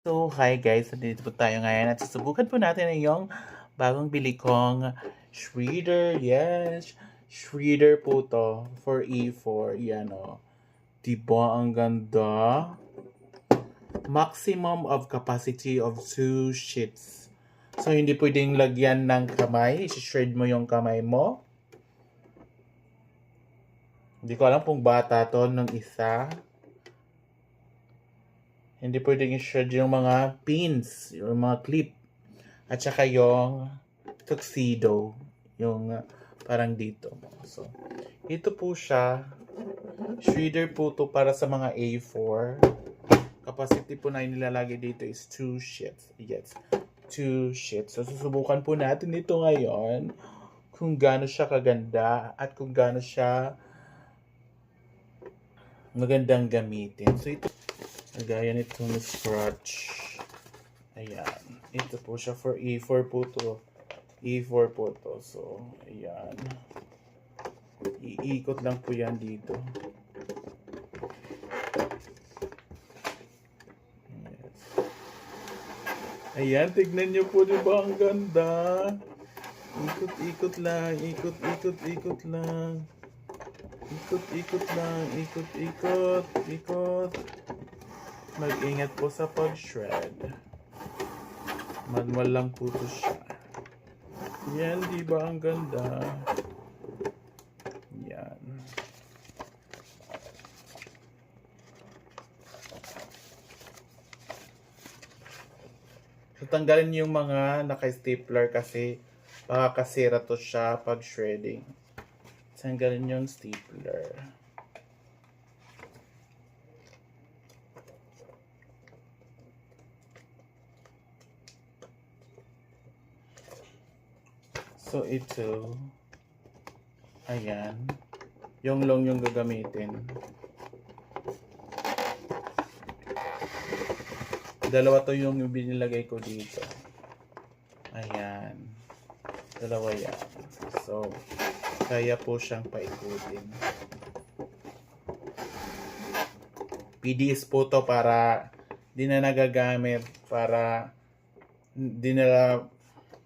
So, hi guys, nandito po tayo ngayon at susubukan po natin yung bagong bili kong shredder. Yes, shredder po to for E4. Yan o. Diba ang ganda? Maximum of capacity of 2 sheets. So, hindi pwedeng lagyan ng kamay. I-shred mo yung kamay mo. Hindi ko alam kung bata to nung isa. Hindi pwedeng i-shred yung mga pins, yung mga clip. At saka yung tuxedo, yung parang dito. So, ito po siya. Shredder po to para sa mga A4. Capacity po na nilalagay dito is 2 sheets. Yes, 2 sheets. So, susubukan po natin ito ngayon kung gaano siya kaganda at kung gaano siya magandang gamitin. So, ito, gaya nitong scratch. Ayan. Ito po siya for E4 po to. E4 po to. So, ayan. Iikot lang po yan dito. Yes. Ayan, tignan nyo po, diba? Ang ganda. Ikot-ikot lang. Ikot-ikot-ikot lang. Ikot-ikot lang. Ikot-ikot. Ikot. Mag-ingat po sa pag-shred. Manual lang po to siya. Yan, diba? Ang ganda. Yan. So, tanggalin yung mga naka-stapler kasi baka kasira to siya pag shredding. Tanggalin yung stapler. So, ito. Ayan. Yung long yung gagamitin. Dalawa to yung binilagay ko dito. Ayan. Dalawa yan. So, kaya po siyang paikutin. PDS po to para di na nagagamit, para di na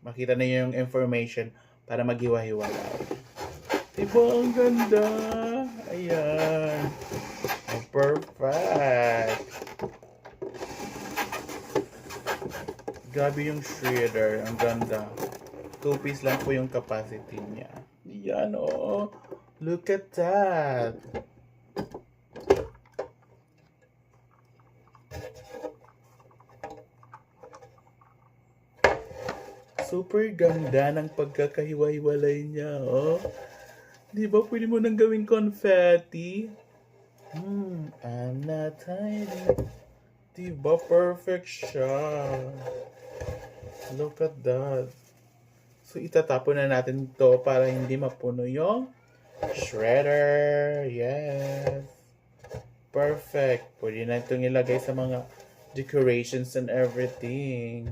makita na yung information para maghiwa-hiwalay. Diba ang ganda? Ayan. Oh, perfect. Grabe yung shredder. Ang ganda. 2 piece lang po yung capacity niya. Yan oh. Look at that. Super ganda ng pagkakahiwa-hiwalay niya, oh. Di ba pwede mo nang gawing confetti? I'm not tiny. Di ba perfect siya? Look at that. So, itatapon na natin to para hindi mapuno yung shredder. Yes. Perfect. Pwede na itong ilagay sa mga decorations and everything.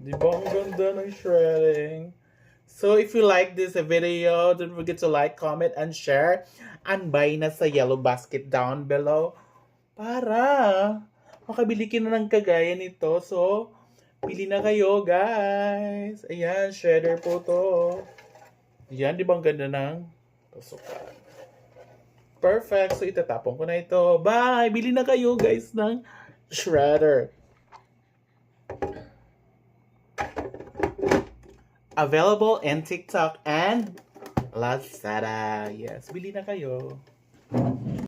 Di ba ang ganda ng shredding? So, if you like this video, don't forget to like, comment, and share. And buy na sa yellow basket down below para makabili ka na ng kagaya nito. So, pili na kayo, guys. Ayan, shredder po to. Ayan, di ba ang ganda ng pasukan? Perfect. So, itatapon ko na ito. Bye! Bili na kayo, guys, ng shredder. Available in TikTok and Lazada. Yes, bili na kayo.